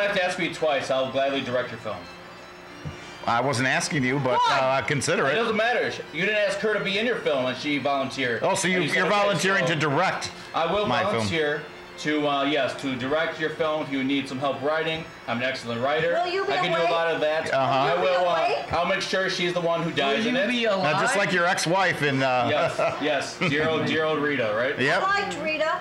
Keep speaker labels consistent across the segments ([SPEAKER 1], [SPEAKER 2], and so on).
[SPEAKER 1] have to ask me twice. I'll gladly direct your film.
[SPEAKER 2] I wasn't asking you, but consider
[SPEAKER 1] It
[SPEAKER 2] it.
[SPEAKER 1] doesn't matter. You didn't ask her to be in your film, and she volunteered.
[SPEAKER 2] Oh, so
[SPEAKER 1] And you said,
[SPEAKER 2] you're
[SPEAKER 1] okay,
[SPEAKER 2] volunteering
[SPEAKER 1] so
[SPEAKER 2] to direct
[SPEAKER 1] I will
[SPEAKER 2] my film.
[SPEAKER 1] volunteer to, to direct your film if you need some help writing. I'm an excellent writer.
[SPEAKER 3] Will you be
[SPEAKER 1] I can do
[SPEAKER 3] awake?
[SPEAKER 1] a lot of that.
[SPEAKER 2] Uh-huh.
[SPEAKER 1] I
[SPEAKER 3] Will you
[SPEAKER 1] will.
[SPEAKER 3] be awake?
[SPEAKER 1] I'll make sure she's the one who dies in it.
[SPEAKER 2] Just like your ex-wife in.
[SPEAKER 1] Yes, dear old Rita, right?
[SPEAKER 3] I
[SPEAKER 2] Yep.
[SPEAKER 3] liked Rita.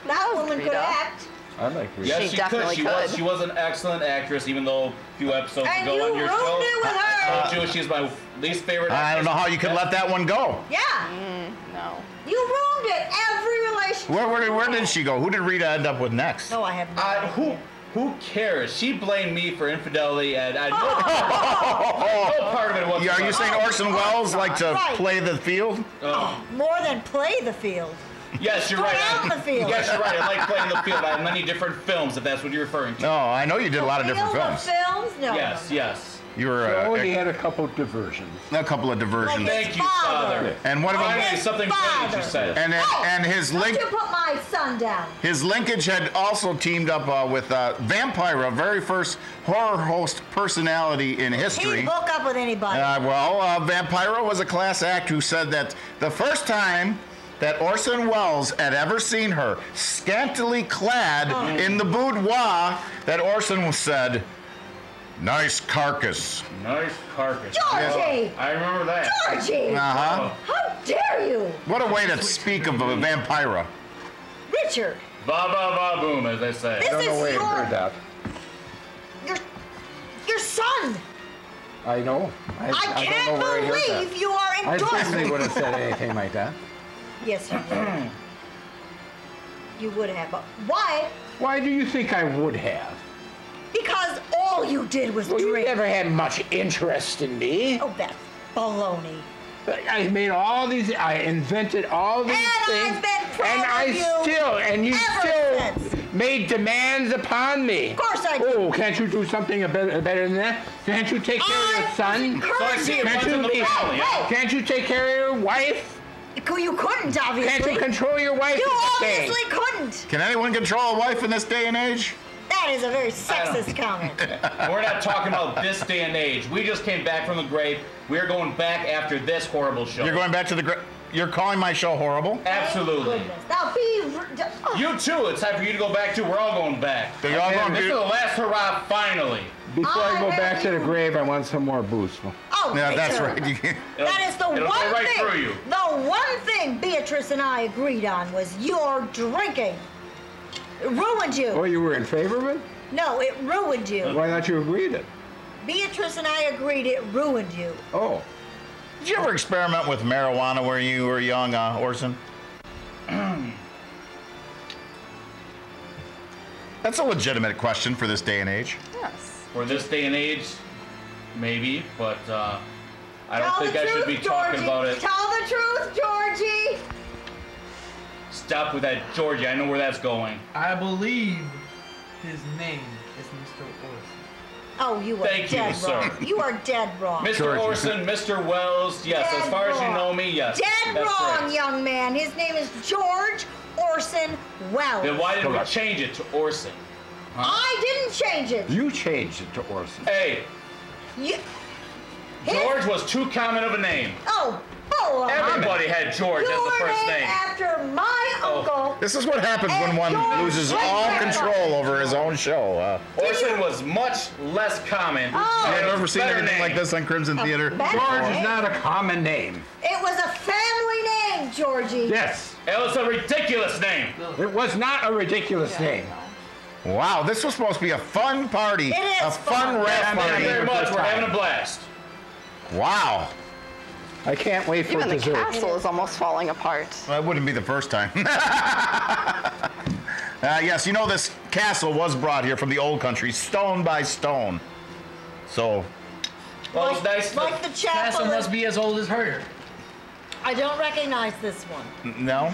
[SPEAKER 3] That woman could
[SPEAKER 4] Rita.
[SPEAKER 3] act.
[SPEAKER 5] I like Rita.
[SPEAKER 1] Yes,
[SPEAKER 4] She
[SPEAKER 1] she
[SPEAKER 4] definitely
[SPEAKER 1] could.
[SPEAKER 4] could.
[SPEAKER 1] She was an excellent actress, even though a few episodes
[SPEAKER 3] And
[SPEAKER 1] ago
[SPEAKER 3] you
[SPEAKER 1] on your
[SPEAKER 3] ruined
[SPEAKER 1] show,
[SPEAKER 3] it with her.
[SPEAKER 1] I told you she's my least favorite actress.
[SPEAKER 2] I don't know how you could let that one go.
[SPEAKER 3] Yeah.
[SPEAKER 4] No.
[SPEAKER 3] You ruined it. Every relationship.
[SPEAKER 2] Where did she go? Who did Rita end up with next?
[SPEAKER 3] No, I have no
[SPEAKER 1] Who cares? She blamed me for infidelity, and I no part of it was.
[SPEAKER 2] Are you saying Orson Welles liked to
[SPEAKER 3] Right.
[SPEAKER 2] play the field?
[SPEAKER 3] More than play the field.
[SPEAKER 1] Yes, you're
[SPEAKER 3] Go
[SPEAKER 1] right.
[SPEAKER 3] out in the field.
[SPEAKER 1] Yes, you're right. I like playing the field. I have many different films, if that's what you're referring to.
[SPEAKER 2] No, I know you did a lot of different
[SPEAKER 3] Field
[SPEAKER 2] films.
[SPEAKER 3] Films? No.
[SPEAKER 1] Yes, yes.
[SPEAKER 2] You were
[SPEAKER 5] Oh, he had a couple of diversions.
[SPEAKER 2] a couple of diversions.
[SPEAKER 3] Like
[SPEAKER 1] Thank you,
[SPEAKER 3] Father.
[SPEAKER 1] Father.
[SPEAKER 2] And one of them,
[SPEAKER 1] Finally, something good that you said.
[SPEAKER 2] and his
[SPEAKER 3] Don't
[SPEAKER 2] link,
[SPEAKER 3] you put my son down.
[SPEAKER 2] his linkage had also teamed up with Vampira, very first horror host personality in history.
[SPEAKER 3] He'd hook up with anybody.
[SPEAKER 2] Vampira was a class act who said that the first time that Orson Welles had ever seen her scantily clad in the boudoir, that Orson said, "Nice carcass."
[SPEAKER 1] Nice carcass.
[SPEAKER 3] Georgie!
[SPEAKER 1] I remember that.
[SPEAKER 3] Georgie!
[SPEAKER 2] Uh-huh.
[SPEAKER 3] How dare you?
[SPEAKER 2] What a way to speak of a Vampira.
[SPEAKER 3] Richard,
[SPEAKER 1] Ba ba ba boom, as they say.
[SPEAKER 3] this
[SPEAKER 5] I don't know
[SPEAKER 3] is
[SPEAKER 5] where you heard that.
[SPEAKER 3] your son.
[SPEAKER 5] I know.
[SPEAKER 3] I
[SPEAKER 5] don't know
[SPEAKER 3] can't
[SPEAKER 5] where I heard
[SPEAKER 3] believe
[SPEAKER 5] that.
[SPEAKER 3] you are
[SPEAKER 5] I certainly
[SPEAKER 3] endorsing.
[SPEAKER 5] wouldn't have said anything like that.
[SPEAKER 3] Yes, you would. You would have. But why?
[SPEAKER 5] Why do you think I would have?
[SPEAKER 3] Because all you did was
[SPEAKER 5] Well, you
[SPEAKER 3] drink.
[SPEAKER 5] never had much interest in me.
[SPEAKER 3] Oh, that's baloney.
[SPEAKER 5] I made all these, I invented all these
[SPEAKER 3] And
[SPEAKER 5] things.
[SPEAKER 3] I've been proud
[SPEAKER 5] and I
[SPEAKER 3] of you
[SPEAKER 5] and you
[SPEAKER 3] ever
[SPEAKER 5] still
[SPEAKER 3] since.
[SPEAKER 5] made demands upon me.
[SPEAKER 3] Of course I did.
[SPEAKER 5] Oh, can't you do something better than that? Can't you take care of your son?
[SPEAKER 1] So I see it
[SPEAKER 5] Can't
[SPEAKER 1] runs in the
[SPEAKER 5] you,
[SPEAKER 1] family.
[SPEAKER 3] Hey,
[SPEAKER 5] can't you take care of your wife?
[SPEAKER 3] You couldn't, obviously.
[SPEAKER 5] Can't you control your wife?
[SPEAKER 3] You
[SPEAKER 5] is the thing.
[SPEAKER 3] obviously couldn't.
[SPEAKER 2] Can anyone control a wife in this day and age?
[SPEAKER 3] That is a very sexist comment.
[SPEAKER 1] We're not talking about this day and age. We just came back from the grave. We're going back after this horrible show.
[SPEAKER 2] You're going back to the. You're calling my show horrible?
[SPEAKER 1] Absolutely.
[SPEAKER 3] Goodness. Now be.
[SPEAKER 1] You too. It's time for you to go back too. We're all going back.
[SPEAKER 2] They're all going
[SPEAKER 1] This is the last hurrah, finally.
[SPEAKER 5] Before I go
[SPEAKER 3] I
[SPEAKER 5] back to the
[SPEAKER 3] have-
[SPEAKER 5] grave, I want some more booze.
[SPEAKER 3] Oh,
[SPEAKER 2] Yeah, that's
[SPEAKER 3] Richard.
[SPEAKER 2] right. You can't-
[SPEAKER 3] That is the
[SPEAKER 1] It'll
[SPEAKER 3] one
[SPEAKER 1] go right
[SPEAKER 3] thing.
[SPEAKER 1] through you.
[SPEAKER 3] The one thing Beatrice and I agreed on was your drinking. It ruined you.
[SPEAKER 5] Oh, you were in favor of it?
[SPEAKER 3] No, it ruined you.
[SPEAKER 5] Why not you agreed it?
[SPEAKER 3] Beatrice and I agreed it ruined you.
[SPEAKER 5] Oh.
[SPEAKER 2] Did you ever experiment with marijuana when you were young, Orson? That's a legitimate question for this day and age.
[SPEAKER 4] Yes.
[SPEAKER 1] For this day and age, maybe, but I don't
[SPEAKER 3] Tell
[SPEAKER 1] think
[SPEAKER 3] the
[SPEAKER 1] I should
[SPEAKER 3] truth,
[SPEAKER 1] be talking
[SPEAKER 3] Georgie.
[SPEAKER 1] about it.
[SPEAKER 3] Tell the truth, Georgie.
[SPEAKER 1] Stop with that, Georgie. I know where that's going.
[SPEAKER 6] I believe his name is Mr. Orson.
[SPEAKER 3] Oh, you are
[SPEAKER 1] Thank you,
[SPEAKER 3] dead
[SPEAKER 1] sir.
[SPEAKER 3] wrong. You are dead wrong.
[SPEAKER 1] Mr.
[SPEAKER 5] Georgie.
[SPEAKER 1] Orson, Mr. Wells, yes,
[SPEAKER 3] Dead
[SPEAKER 1] as far as you
[SPEAKER 3] wrong.
[SPEAKER 1] know me, yes.
[SPEAKER 3] Dead
[SPEAKER 1] that's
[SPEAKER 3] wrong,
[SPEAKER 1] correct.
[SPEAKER 3] young man. His name is George Orson Welles.
[SPEAKER 1] Then why did we
[SPEAKER 5] Correct.
[SPEAKER 1] change it to Orson?
[SPEAKER 3] I didn't change it.
[SPEAKER 5] You changed it to Orson.
[SPEAKER 1] Hey,
[SPEAKER 3] You, his-
[SPEAKER 1] George was too common of a name.
[SPEAKER 3] Oh, boy.
[SPEAKER 1] Everybody had George
[SPEAKER 3] You
[SPEAKER 1] as the
[SPEAKER 3] were
[SPEAKER 1] first
[SPEAKER 3] named
[SPEAKER 1] name.
[SPEAKER 3] after my uncle.
[SPEAKER 2] This is what happens when
[SPEAKER 3] And
[SPEAKER 2] one
[SPEAKER 3] George
[SPEAKER 2] loses
[SPEAKER 3] Welles.
[SPEAKER 2] all control over his own show.
[SPEAKER 1] Orson was much less common.
[SPEAKER 3] Oh.
[SPEAKER 2] I've
[SPEAKER 1] and
[SPEAKER 2] never seen
[SPEAKER 1] better
[SPEAKER 2] anything
[SPEAKER 1] name.
[SPEAKER 2] like this on Crimson Theater.
[SPEAKER 3] better
[SPEAKER 5] George
[SPEAKER 3] name.
[SPEAKER 5] is not a common name.
[SPEAKER 3] It was a family name, Georgie.
[SPEAKER 5] Yes.
[SPEAKER 1] It was a ridiculous name.
[SPEAKER 5] It was not a ridiculous name.
[SPEAKER 2] Wow, this was supposed to be a fun party.
[SPEAKER 3] It is
[SPEAKER 2] a
[SPEAKER 3] fun.
[SPEAKER 2] fun rap
[SPEAKER 1] Thank you
[SPEAKER 2] party.
[SPEAKER 1] very much.
[SPEAKER 5] Good
[SPEAKER 1] We're having a
[SPEAKER 5] time.
[SPEAKER 1] blast.
[SPEAKER 2] Wow.
[SPEAKER 5] I can't wait for
[SPEAKER 4] Even the
[SPEAKER 5] dessert.
[SPEAKER 4] castle is almost falling apart.
[SPEAKER 2] Well, that wouldn't be the first time. Yes, you know this castle was brought here from the old country, stone by stone. So,
[SPEAKER 1] Well, it's nice.
[SPEAKER 3] Like the
[SPEAKER 6] Castle
[SPEAKER 3] chapel.
[SPEAKER 6] must be as old as her.
[SPEAKER 3] I don't recognize this one.
[SPEAKER 2] no?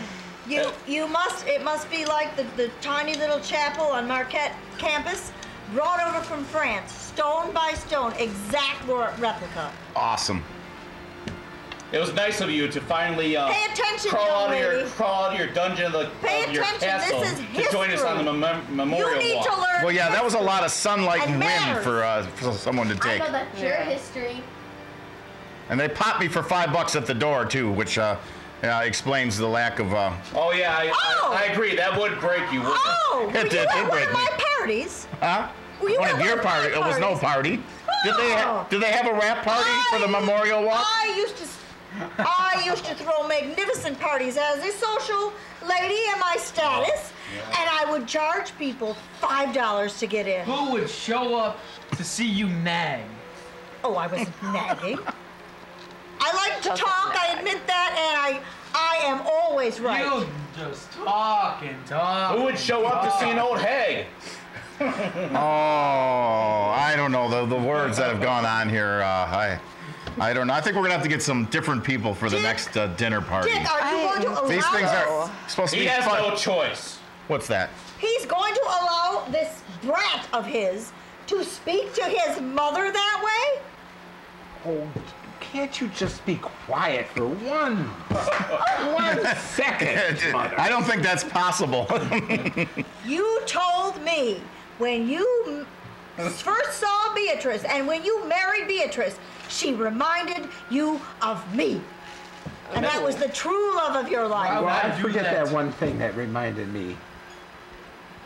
[SPEAKER 3] It must be like the tiny little chapel on Marquette campus, brought over from France, stone by stone, exact replica.
[SPEAKER 2] Awesome.
[SPEAKER 1] It was nice of you to finally
[SPEAKER 3] Pay attention,
[SPEAKER 1] crawl
[SPEAKER 3] young lady.
[SPEAKER 1] out of your dungeon of,
[SPEAKER 3] Pay
[SPEAKER 1] of your
[SPEAKER 3] attention,
[SPEAKER 1] castle
[SPEAKER 3] this is
[SPEAKER 1] to join us on the memorial
[SPEAKER 3] You need
[SPEAKER 1] walk.
[SPEAKER 3] to learn.
[SPEAKER 2] Well, yeah, that was a lot of sunlight and
[SPEAKER 3] And
[SPEAKER 2] wind
[SPEAKER 3] manners.
[SPEAKER 2] for someone to
[SPEAKER 7] I
[SPEAKER 2] take.
[SPEAKER 7] know that's your history.
[SPEAKER 2] And they popped me for $5 at the door too, which explains the lack of.
[SPEAKER 1] Oh yeah,
[SPEAKER 3] Oh!
[SPEAKER 1] I agree. That would break you. Wouldn't
[SPEAKER 3] Oh,
[SPEAKER 2] It
[SPEAKER 3] were
[SPEAKER 2] did,
[SPEAKER 3] you
[SPEAKER 2] it
[SPEAKER 3] at one
[SPEAKER 2] break
[SPEAKER 3] of
[SPEAKER 2] me.
[SPEAKER 3] my parties?
[SPEAKER 2] Huh?
[SPEAKER 3] Were you
[SPEAKER 2] One
[SPEAKER 3] at
[SPEAKER 2] of your
[SPEAKER 3] one of my
[SPEAKER 2] party? It was no
[SPEAKER 3] parties?
[SPEAKER 2] party. Did
[SPEAKER 3] Oh.
[SPEAKER 2] they have a rap party for the memorial walk?
[SPEAKER 3] I used to throw magnificent parties as a social lady in my status, and I would charge people $5 to get in.
[SPEAKER 6] Who would show up to see you nag?
[SPEAKER 3] Oh, I wasn't nagging. I like to talk, I admit that, and I am always right.
[SPEAKER 6] You just talk and talk.
[SPEAKER 1] Who would show up to see an old hag?
[SPEAKER 2] Oh, I don't know the words that have gone on here. I don't know. I think we're gonna have to get some different people for the
[SPEAKER 3] Dick,
[SPEAKER 2] next dinner party.
[SPEAKER 3] Dick, are you going to allow
[SPEAKER 2] These things
[SPEAKER 3] this?
[SPEAKER 2] are supposed to
[SPEAKER 1] He
[SPEAKER 2] be
[SPEAKER 1] has
[SPEAKER 2] fun.
[SPEAKER 1] no choice.
[SPEAKER 2] What's that?
[SPEAKER 3] He's going to allow this brat of his to speak to his mother that way?
[SPEAKER 5] Oh, can't you just be quiet for one second, Mother?
[SPEAKER 2] I don't think that's possible.
[SPEAKER 3] You told me when you first saw Beatrice and when you married Beatrice, she reminded you of me. And that was the true love of your life.
[SPEAKER 6] Wow.
[SPEAKER 5] Well, I
[SPEAKER 6] do
[SPEAKER 5] forget
[SPEAKER 6] that.
[SPEAKER 5] that one thing that reminded me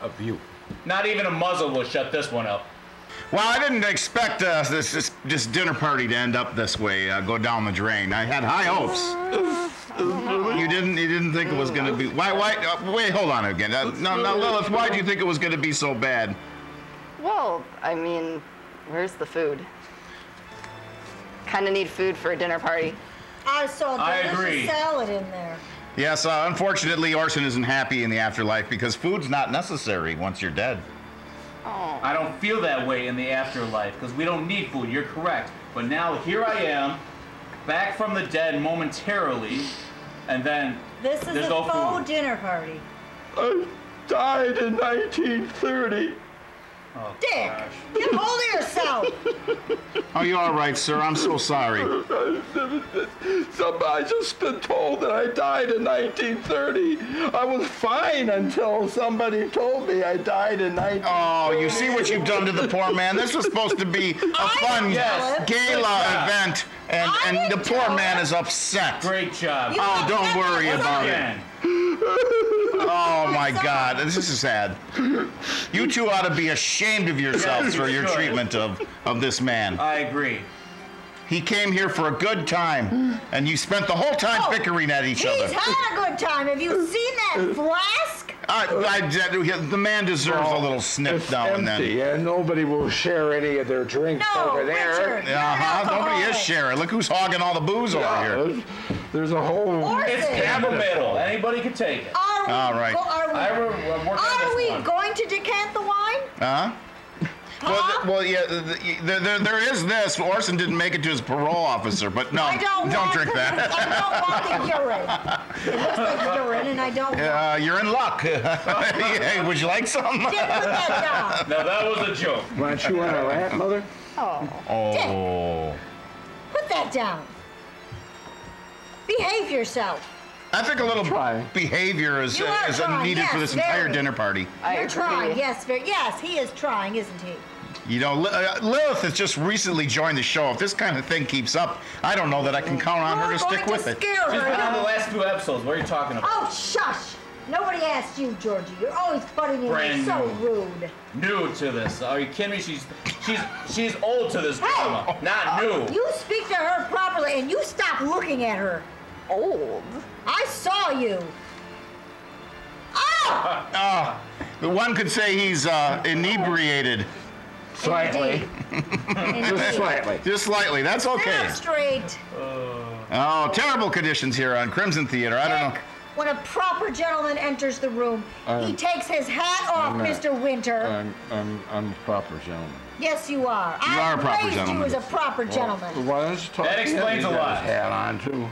[SPEAKER 5] of you.
[SPEAKER 1] Not even a muzzle will shut this one up.
[SPEAKER 2] Well, I didn't expect this dinner party to end up this way, go down the drain. I had high hopes. You didn't think it was going to be. Why? Wait, hold on again. No, Lilith. Why do you think it was going to be so bad?
[SPEAKER 4] Well, I mean, where's the food? Kind of need food for a dinner party.
[SPEAKER 3] I saw
[SPEAKER 1] I
[SPEAKER 3] delicious
[SPEAKER 1] agree.
[SPEAKER 3] salad in there.
[SPEAKER 2] Yes, unfortunately, Orson isn't happy in the afterlife because food's not necessary once you're dead.
[SPEAKER 1] I don't feel that way in the afterlife because we don't need food. You're correct. But now here I am, back from the dead momentarily, and then
[SPEAKER 3] This is
[SPEAKER 1] there's
[SPEAKER 3] a
[SPEAKER 1] no
[SPEAKER 3] faux
[SPEAKER 1] food.
[SPEAKER 3] dinner party.
[SPEAKER 5] I died in 1930.
[SPEAKER 1] Oh,
[SPEAKER 3] Dick,
[SPEAKER 1] gosh.
[SPEAKER 3] get hold of yourself.
[SPEAKER 2] Are you all right, sir? I'm so sorry.
[SPEAKER 5] I just been told that I died in 1930. I was fine until somebody told me I died in 1930.
[SPEAKER 2] Oh, you see what you've done to the poor man? This was supposed to be a fun
[SPEAKER 1] Yes.
[SPEAKER 2] gala event, and the
[SPEAKER 3] would
[SPEAKER 2] poor
[SPEAKER 3] tell
[SPEAKER 2] man
[SPEAKER 3] him.
[SPEAKER 2] is upset.
[SPEAKER 1] Great job.
[SPEAKER 2] Oh, don't worry about it.
[SPEAKER 1] Again.
[SPEAKER 2] Oh my God, this is sad. You two ought to be ashamed of yourselves
[SPEAKER 1] Yes,
[SPEAKER 2] for
[SPEAKER 1] you
[SPEAKER 2] your
[SPEAKER 1] should.
[SPEAKER 2] treatment of this man.
[SPEAKER 1] I agree.
[SPEAKER 2] He came here for a good time, and you spent the whole time bickering at each
[SPEAKER 3] He's
[SPEAKER 2] other.
[SPEAKER 3] had a good time. Have you seen that flask?
[SPEAKER 2] The man deserves a little snip
[SPEAKER 5] It's
[SPEAKER 2] now and then.
[SPEAKER 5] empty, and nobody will share any of their drinks
[SPEAKER 3] No,
[SPEAKER 5] over there.
[SPEAKER 3] Richard.
[SPEAKER 2] Nobody is
[SPEAKER 3] alcoholic.
[SPEAKER 2] sharing. Look who's hogging all the booze over here.
[SPEAKER 5] There's a whole.
[SPEAKER 1] It's
[SPEAKER 3] Orson,
[SPEAKER 1] chamomile. Anybody can take it.
[SPEAKER 3] are we,
[SPEAKER 2] All right.
[SPEAKER 1] I'm working on
[SPEAKER 3] are we
[SPEAKER 1] this one.
[SPEAKER 3] going to decant the wine?
[SPEAKER 2] Huh?
[SPEAKER 3] Huh?
[SPEAKER 2] Well, yeah, there is this. Orson didn't make it to his parole officer, but no,
[SPEAKER 3] I don't want
[SPEAKER 2] drink that.
[SPEAKER 3] I don't want the urine. It looks like urine, and I don't want
[SPEAKER 2] You're in luck. Hey, would you like some?
[SPEAKER 3] Dick, put that down.
[SPEAKER 1] Now that was a joke.
[SPEAKER 5] Want you on a lap, Mother?
[SPEAKER 2] Oh.
[SPEAKER 3] Put that down. Behave yourself.
[SPEAKER 2] I think a little
[SPEAKER 5] Try.
[SPEAKER 2] behavior is
[SPEAKER 3] You are trying,
[SPEAKER 2] needed for
[SPEAKER 3] yes,
[SPEAKER 2] this entire
[SPEAKER 3] very.
[SPEAKER 2] dinner party.
[SPEAKER 4] I
[SPEAKER 3] You're
[SPEAKER 4] agree.
[SPEAKER 3] trying. Yes, yes, he is trying, isn't he?
[SPEAKER 2] You know, Lilith has just recently joined the show. If this kind of thing keeps up, I don't know that I can count on her
[SPEAKER 3] You're
[SPEAKER 2] to stick
[SPEAKER 3] going
[SPEAKER 2] with
[SPEAKER 3] to
[SPEAKER 2] it.
[SPEAKER 3] scare
[SPEAKER 1] She's
[SPEAKER 3] her.
[SPEAKER 1] been on the
[SPEAKER 3] don't-
[SPEAKER 1] last 2 episodes. What are you talking about?
[SPEAKER 3] Oh, shush. Nobody asked you, Georgie. You're always butting in.
[SPEAKER 1] Brand
[SPEAKER 3] You're so
[SPEAKER 1] new.
[SPEAKER 3] rude.
[SPEAKER 1] New to this. Are you kidding me? She's old to this
[SPEAKER 3] Hey!
[SPEAKER 1] drama. Not new.
[SPEAKER 3] You speak to her properly, and you stop looking at her.
[SPEAKER 4] Old.
[SPEAKER 3] I saw you. Ah!
[SPEAKER 2] The one could say he's inebriated.
[SPEAKER 5] Slightly.
[SPEAKER 3] Indeed.
[SPEAKER 5] Just slightly.
[SPEAKER 2] Just slightly. That's okay.
[SPEAKER 3] Stand straight.
[SPEAKER 2] Oh, terrible conditions here on Crimson Theater. I don't know.
[SPEAKER 3] Dick, when a proper gentleman enters the room, he takes his hat off,
[SPEAKER 5] not.
[SPEAKER 3] Mr. Winter.
[SPEAKER 5] I'm a proper gentleman.
[SPEAKER 3] Yes, you are.
[SPEAKER 2] You are a proper
[SPEAKER 3] raised
[SPEAKER 2] gentleman.
[SPEAKER 3] you as a proper gentleman.
[SPEAKER 5] Why don't you talk?
[SPEAKER 1] That explains a
[SPEAKER 5] He's got
[SPEAKER 1] lot.
[SPEAKER 5] his hat on too.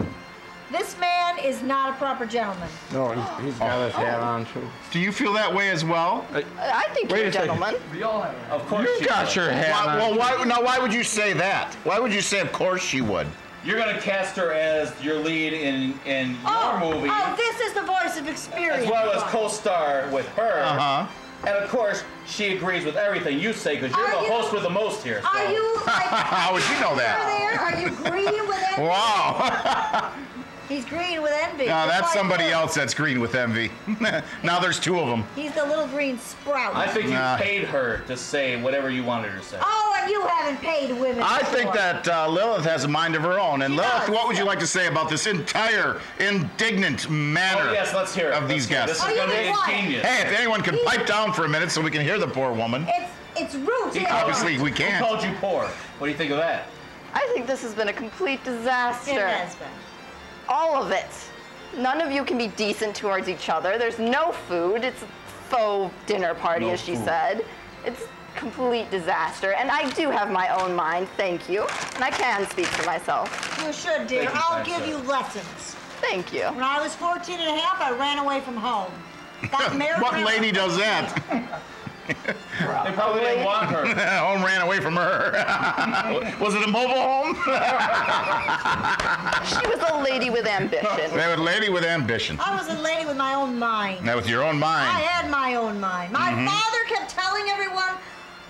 [SPEAKER 3] This man is not a proper gentleman.
[SPEAKER 5] No, he's got his hat on too.
[SPEAKER 2] Do you feel that way as well?
[SPEAKER 4] I think
[SPEAKER 5] Wait
[SPEAKER 4] you're a
[SPEAKER 5] a second.
[SPEAKER 4] gentleman.
[SPEAKER 6] We all have.
[SPEAKER 1] Of course
[SPEAKER 5] You
[SPEAKER 1] she
[SPEAKER 5] got
[SPEAKER 1] does.
[SPEAKER 5] your hat on.
[SPEAKER 2] Why would you say that? Why would you say, of course she would?
[SPEAKER 1] you're gonna cast her as your lead in your movie,
[SPEAKER 3] Oh, this is the voice of experience.
[SPEAKER 1] as well as co-star with her.
[SPEAKER 2] Uh-huh.
[SPEAKER 1] And of course, she agrees with everything you say because you're
[SPEAKER 3] Are
[SPEAKER 1] the
[SPEAKER 3] you-
[SPEAKER 1] host with the most here. So.
[SPEAKER 3] Are you like?
[SPEAKER 2] How would you know that?
[SPEAKER 3] There? Are you green with envy?
[SPEAKER 2] Wow.
[SPEAKER 3] He's green with envy.
[SPEAKER 2] Now
[SPEAKER 3] Just
[SPEAKER 2] that's
[SPEAKER 3] like
[SPEAKER 2] somebody
[SPEAKER 3] him.
[SPEAKER 2] else that's green with envy. Now there's two of them.
[SPEAKER 3] He's the little green sprout.
[SPEAKER 1] I think you
[SPEAKER 2] Nah.
[SPEAKER 1] paid her to say whatever you wanted her to say.
[SPEAKER 3] Oh, and you haven't paid women.
[SPEAKER 2] I think
[SPEAKER 3] before.
[SPEAKER 2] that Lilith has a mind of her own. And
[SPEAKER 3] She
[SPEAKER 2] Lilith,
[SPEAKER 3] does.
[SPEAKER 2] what would you like to say about this entire indignant manner
[SPEAKER 1] Oh yes, let's hear it.
[SPEAKER 2] of these
[SPEAKER 1] Let's
[SPEAKER 2] guests?
[SPEAKER 1] hear it. This
[SPEAKER 3] Oh,
[SPEAKER 1] is gonna
[SPEAKER 3] you
[SPEAKER 1] be
[SPEAKER 3] know what?
[SPEAKER 1] ingenious.
[SPEAKER 2] Hey, if anyone could pipe down for a minute so we can hear the poor woman.
[SPEAKER 3] It's roots.
[SPEAKER 1] He-
[SPEAKER 2] Obviously, we
[SPEAKER 1] Who
[SPEAKER 2] can't.
[SPEAKER 1] called you poor? What do you think of that?
[SPEAKER 4] I think this has been a complete disaster.
[SPEAKER 3] It has been.
[SPEAKER 4] All of it. None of you can be decent towards each other. There's no food. It's a faux dinner party,
[SPEAKER 1] No
[SPEAKER 4] as she
[SPEAKER 1] food.
[SPEAKER 4] said. It's complete disaster. And I do have my own mind, thank you. And I can speak for myself.
[SPEAKER 3] You should, dear.
[SPEAKER 1] Thank you,
[SPEAKER 3] I'll
[SPEAKER 1] kind
[SPEAKER 3] give
[SPEAKER 1] sir.
[SPEAKER 3] you lessons.
[SPEAKER 4] Thank you.
[SPEAKER 3] When I was 14 and a half, I ran away from home. Got married.
[SPEAKER 2] What lady does that?
[SPEAKER 1] They probably didn't want her.
[SPEAKER 2] Home ran away from her. Was it a mobile home?
[SPEAKER 4] She was a lady with ambition.
[SPEAKER 2] That was a lady with ambition.
[SPEAKER 3] I was a lady with my own mind.
[SPEAKER 2] Now with your own
[SPEAKER 3] I
[SPEAKER 2] mind.
[SPEAKER 3] had my own mind. My father kept telling everyone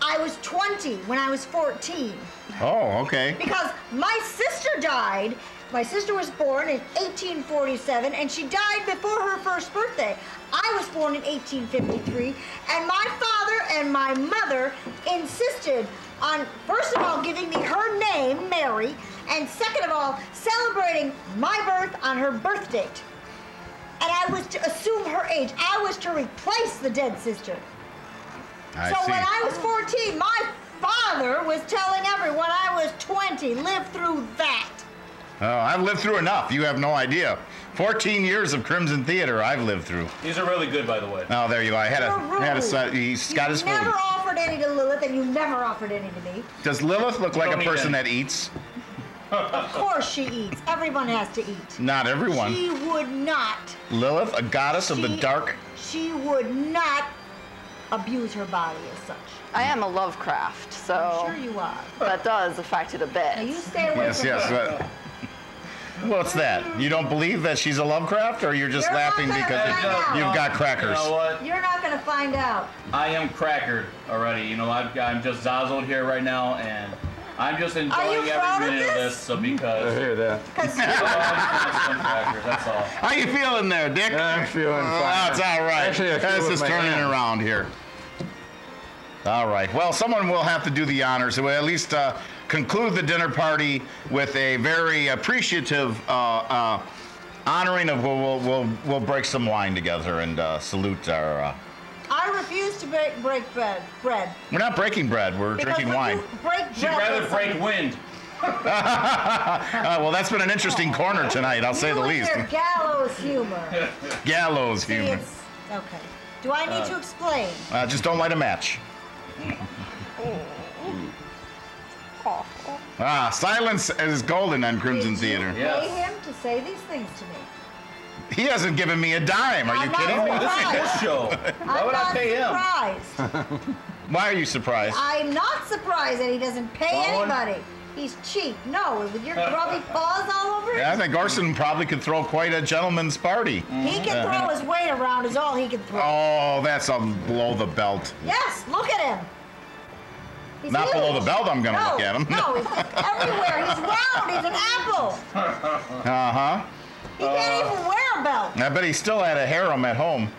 [SPEAKER 3] I was 20 when I was 14
[SPEAKER 2] Oh, okay.
[SPEAKER 3] because my sister died. My sister was born in 1847 and she died before her first birthday. I was born in 1853 and my father and my mother insisted on, first of all, giving me her name, Mary, and second of all, celebrating my birth on her birth date. And I was to assume her age. I was to replace the dead sister.
[SPEAKER 2] I
[SPEAKER 3] So
[SPEAKER 2] see.
[SPEAKER 3] when I was 14, my father was telling everyone I was 20. Live through that.
[SPEAKER 2] Oh, I've lived through enough. You have no idea. 14 years of Crimson Theater I've lived through.
[SPEAKER 1] These are really good, by the way.
[SPEAKER 2] Oh, there you go. I had
[SPEAKER 3] You're rude.
[SPEAKER 2] he's got his
[SPEAKER 3] You never
[SPEAKER 2] food.
[SPEAKER 3] offered any to Lilith, and you never offered any to me.
[SPEAKER 2] Does Lilith look like a
[SPEAKER 1] Don't eat
[SPEAKER 2] person
[SPEAKER 1] any.
[SPEAKER 2] that eats?
[SPEAKER 3] Of course she eats. Everyone has to eat.
[SPEAKER 2] Not everyone.
[SPEAKER 3] She would not.
[SPEAKER 2] Lilith, a goddess of the
[SPEAKER 3] She-
[SPEAKER 2] dark.
[SPEAKER 3] She would not abuse her body as such.
[SPEAKER 4] I am a Lovecraft, so
[SPEAKER 3] Sure you are.
[SPEAKER 4] that does affect it a
[SPEAKER 3] Now you
[SPEAKER 4] bit.
[SPEAKER 3] stay away
[SPEAKER 2] Yes,
[SPEAKER 3] from
[SPEAKER 2] yes.
[SPEAKER 3] her.
[SPEAKER 2] What's that? You don't believe that she's a Lovecraft, or you're just
[SPEAKER 3] You're not
[SPEAKER 2] laughing
[SPEAKER 3] gonna
[SPEAKER 2] because
[SPEAKER 3] find out.
[SPEAKER 2] you've got
[SPEAKER 1] You
[SPEAKER 2] crackers?
[SPEAKER 1] know what?
[SPEAKER 3] You're not going to find out.
[SPEAKER 1] I am crackered already. You know, I'm just zazzled here right now, and I'm just
[SPEAKER 3] Are
[SPEAKER 1] enjoying
[SPEAKER 3] you proud
[SPEAKER 1] every
[SPEAKER 3] of
[SPEAKER 1] minute of
[SPEAKER 3] this?
[SPEAKER 1] this. So because
[SPEAKER 5] hear that.
[SPEAKER 3] Because
[SPEAKER 1] I'm just some crackers. That's all.
[SPEAKER 2] How you feeling there, Dick?
[SPEAKER 5] I'm feeling
[SPEAKER 2] Oh,
[SPEAKER 5] fine.
[SPEAKER 2] it's all right.
[SPEAKER 5] Actually, I feel
[SPEAKER 2] This
[SPEAKER 5] with
[SPEAKER 2] is
[SPEAKER 5] my
[SPEAKER 2] turning
[SPEAKER 5] hand.
[SPEAKER 2] around here. All right. Well, someone will have to do the honors. We'll at least conclude the dinner party with a very appreciative honoring of. We'll break some wine together and salute our.
[SPEAKER 3] I refuse to break bread.
[SPEAKER 2] We're not breaking bread. We're
[SPEAKER 3] Because
[SPEAKER 2] drinking
[SPEAKER 3] when
[SPEAKER 2] wine.
[SPEAKER 3] you break
[SPEAKER 1] She'd
[SPEAKER 3] bread
[SPEAKER 1] rather
[SPEAKER 3] with
[SPEAKER 1] break wind.
[SPEAKER 2] Well, that's been an interesting corner tonight. I'll say
[SPEAKER 3] you
[SPEAKER 2] the
[SPEAKER 3] and
[SPEAKER 2] least.
[SPEAKER 3] your gallows humor.
[SPEAKER 2] Gallows
[SPEAKER 3] See,
[SPEAKER 2] humor.
[SPEAKER 3] it's okay. Do I need to explain?
[SPEAKER 2] Just don't light a match. Silence is golden on Crimson
[SPEAKER 3] Did you
[SPEAKER 2] Theater.
[SPEAKER 1] Yes.
[SPEAKER 3] pay him to say these things to me?
[SPEAKER 2] He hasn't given me a dime. Are you
[SPEAKER 3] I'm not
[SPEAKER 2] kidding me?
[SPEAKER 1] This is his show. Why
[SPEAKER 3] I'm
[SPEAKER 1] would I
[SPEAKER 3] not
[SPEAKER 1] pay him?
[SPEAKER 3] surprised.
[SPEAKER 2] Why are you surprised?
[SPEAKER 3] I'm not surprised that he doesn't pay
[SPEAKER 1] Following?
[SPEAKER 3] anybody. He's cheap. No, with your grubby paws all over it.
[SPEAKER 2] Yeah, I think Orson probably could throw quite a gentleman's party.
[SPEAKER 3] He can throw his weight around is all he can throw.
[SPEAKER 2] Oh, that's a below the belt.
[SPEAKER 3] Yes, look at him. He's
[SPEAKER 2] Not below
[SPEAKER 3] huge.
[SPEAKER 2] the belt, I'm gonna
[SPEAKER 3] No,
[SPEAKER 2] look at him.
[SPEAKER 3] No, he's everywhere. He's round. He's an apple.
[SPEAKER 2] Uh-huh.
[SPEAKER 3] He can't even wear a belt.
[SPEAKER 2] I bet he still had a harem at home.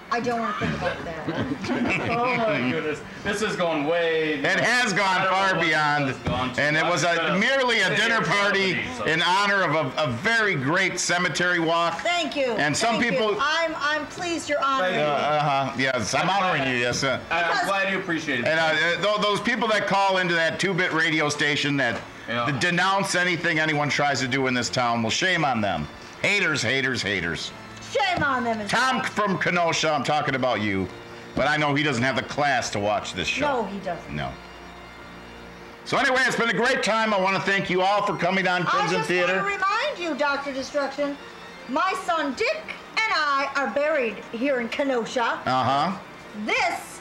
[SPEAKER 3] I don't want to think about that.
[SPEAKER 1] Oh my goodness. This is going way.
[SPEAKER 2] It has gone
[SPEAKER 1] I don't know
[SPEAKER 2] far
[SPEAKER 1] what
[SPEAKER 2] beyond,
[SPEAKER 1] this has gone to.
[SPEAKER 2] and it
[SPEAKER 1] I'm
[SPEAKER 2] was
[SPEAKER 1] just gonna
[SPEAKER 2] merely a
[SPEAKER 1] sit
[SPEAKER 2] dinner
[SPEAKER 1] here
[SPEAKER 2] party
[SPEAKER 1] and so-
[SPEAKER 2] in honor of a very great cemetery walk.
[SPEAKER 3] Thank you.
[SPEAKER 2] And some
[SPEAKER 3] Thank
[SPEAKER 2] people-
[SPEAKER 3] you. I'm pleased you're honoring
[SPEAKER 1] Thank
[SPEAKER 3] me.
[SPEAKER 1] you.
[SPEAKER 2] Yes, I'm honoring you. Yes.
[SPEAKER 1] I'm glad you appreciate it.
[SPEAKER 2] And those people that call into that 2-bit radio station that denounce anything anyone tries to do in this town, well, shame on them. Haters, haters, haters.
[SPEAKER 3] Shame on them.
[SPEAKER 2] Tom from Kenosha, I'm talking about you. But I know he doesn't have the class to watch this show.
[SPEAKER 3] No, he doesn't.
[SPEAKER 2] No. So anyway, it's been a great time. I want to thank you all for coming on
[SPEAKER 3] I
[SPEAKER 2] Crimson
[SPEAKER 3] just
[SPEAKER 2] Theater.
[SPEAKER 3] want to remind you, Dr. Destruction, my son Dick and I are buried here in Kenosha.
[SPEAKER 2] Uh-huh.
[SPEAKER 3] This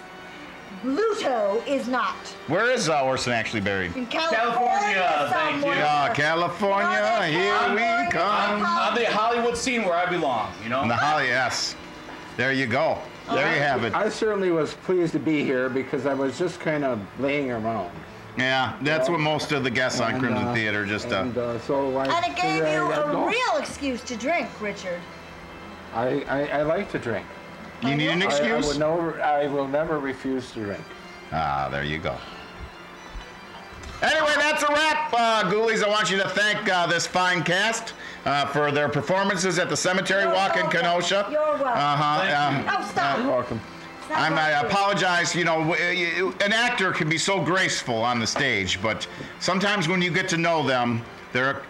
[SPEAKER 3] Pluto is not.
[SPEAKER 2] Where is Orson actually buried?
[SPEAKER 3] In
[SPEAKER 1] California, thank you.
[SPEAKER 3] somewhere.
[SPEAKER 2] California, here we come.
[SPEAKER 1] On the Hollywood scene where I belong, you know?
[SPEAKER 2] In the Holly, yes. There you go. There you have it.
[SPEAKER 5] I certainly was pleased to be here because I was just kind of laying around.
[SPEAKER 2] Yeah, that's what most of the guests on Crimson Theater just.
[SPEAKER 5] So I
[SPEAKER 3] And it gave
[SPEAKER 5] figured
[SPEAKER 3] you
[SPEAKER 5] I'd
[SPEAKER 3] a
[SPEAKER 5] go.
[SPEAKER 3] real excuse to drink, Richard.
[SPEAKER 5] I like to drink.
[SPEAKER 2] You need an excuse?
[SPEAKER 5] I will never refuse to drink.
[SPEAKER 2] Ah, there you go. Anyway, that's a wrap. Ghoulies, I want you to thank this fine cast for their performances at the Cemetery
[SPEAKER 3] You're
[SPEAKER 2] Walk in
[SPEAKER 3] welcome.
[SPEAKER 2] Kenosha.
[SPEAKER 3] You're welcome. Oh, stop.
[SPEAKER 5] You're welcome.
[SPEAKER 3] It's not
[SPEAKER 2] I
[SPEAKER 3] like you.
[SPEAKER 2] apologize. You know, an actor can be so graceful on the stage, but sometimes when you get to know them, they're